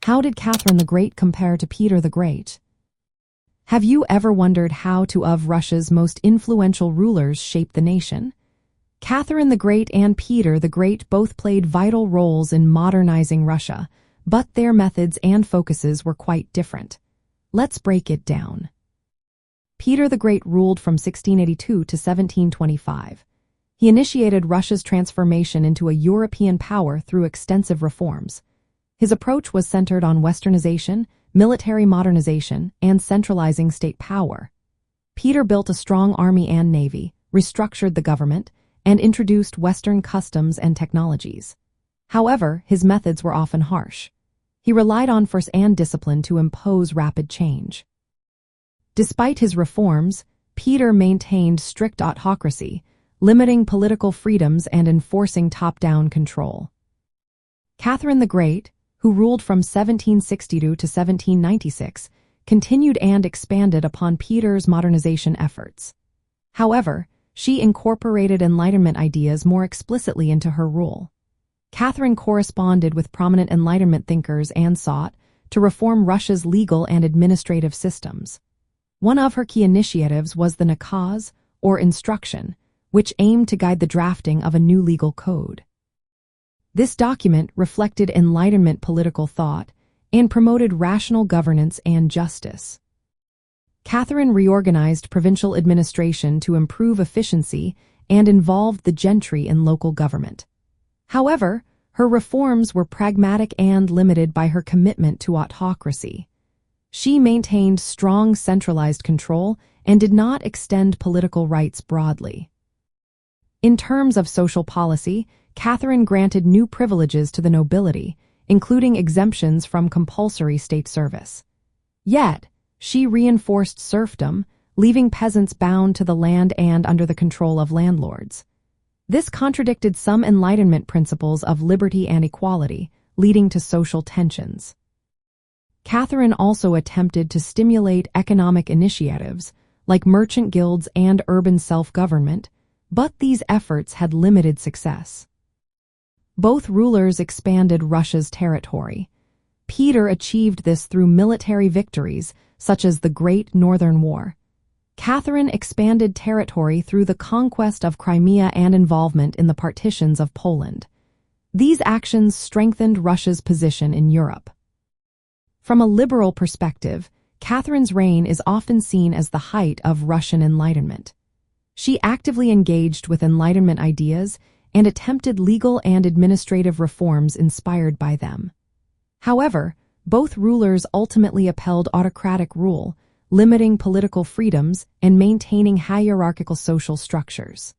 How did Catherine the Great compare to Peter the Great? Have you ever wondered how two of Russia's most influential rulers shaped the nation? Catherine the Great and Peter the Great both played vital roles in modernizing Russia, but their methods and focuses were quite different. Let's break it down. Peter the Great ruled from 1682 to 1725. He initiated Russia's transformation into a European power through extensive reforms. His approach was centered on westernization, military modernization, and centralizing state power. Peter built a strong army and navy, restructured the government, and introduced Western customs and technologies. However, his methods were often harsh. He relied on force and discipline to impose rapid change. Despite his reforms, Peter maintained strict autocracy, limiting political freedoms and enforcing top-down control. Catherine the Great, who ruled from 1762 to 1796, continued and expanded upon Peter's modernization efforts. However, she incorporated Enlightenment ideas more explicitly into her rule. Catherine corresponded with prominent Enlightenment thinkers and sought to reform Russia's legal and administrative systems. One of her key initiatives was the nakaz, or instruction, which aimed to guide the drafting of a new legal code. This document reflected Enlightenment political thought and promoted rational governance and justice. Catherine reorganized provincial administration to improve efficiency and involved the gentry in local government. However, her reforms were pragmatic and limited by her commitment to autocracy. She maintained strong centralized control and did not extend political rights broadly. In terms of social policy, Catherine granted new privileges to the nobility, including exemptions from compulsory state service. Yet, she reinforced serfdom, leaving peasants bound to the land and under the control of landlords. This contradicted some Enlightenment principles of liberty and equality, leading to social tensions. Catherine also attempted to stimulate economic initiatives, like merchant guilds and urban self-government, but these efforts had limited success. Both rulers expanded Russia's territory. Peter achieved this through military victories, such as the Great Northern War. Catherine expanded territory through the conquest of Crimea and involvement in the partitions of Poland. These actions strengthened Russia's position in Europe. From a liberal perspective, Catherine's reign is often seen as the height of Russian Enlightenment. She actively engaged with Enlightenment ideas and attempted legal and administrative reforms inspired by them. However, both rulers ultimately upheld autocratic rule, limiting political freedoms and maintaining hierarchical social structures.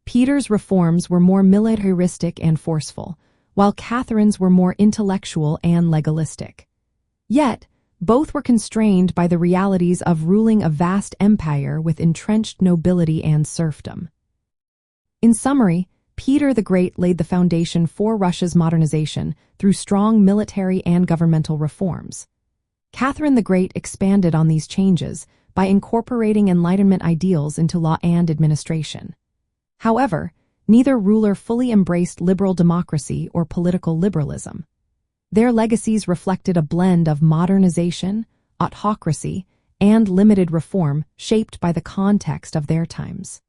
Peter's reforms were more militaristic and forceful, while Catherine's were more intellectual and legalistic. Yet, both were constrained by the realities of ruling a vast empire with entrenched nobility and serfdom. In summary, Peter the Great laid the foundation for Russia's modernization through strong military and governmental reforms. Catherine the Great expanded on these changes by incorporating Enlightenment ideals into law and administration. However, neither ruler fully embraced liberal democracy or political liberalism. Their legacies reflected a blend of modernization, autocracy, and limited reform shaped by the context of their times.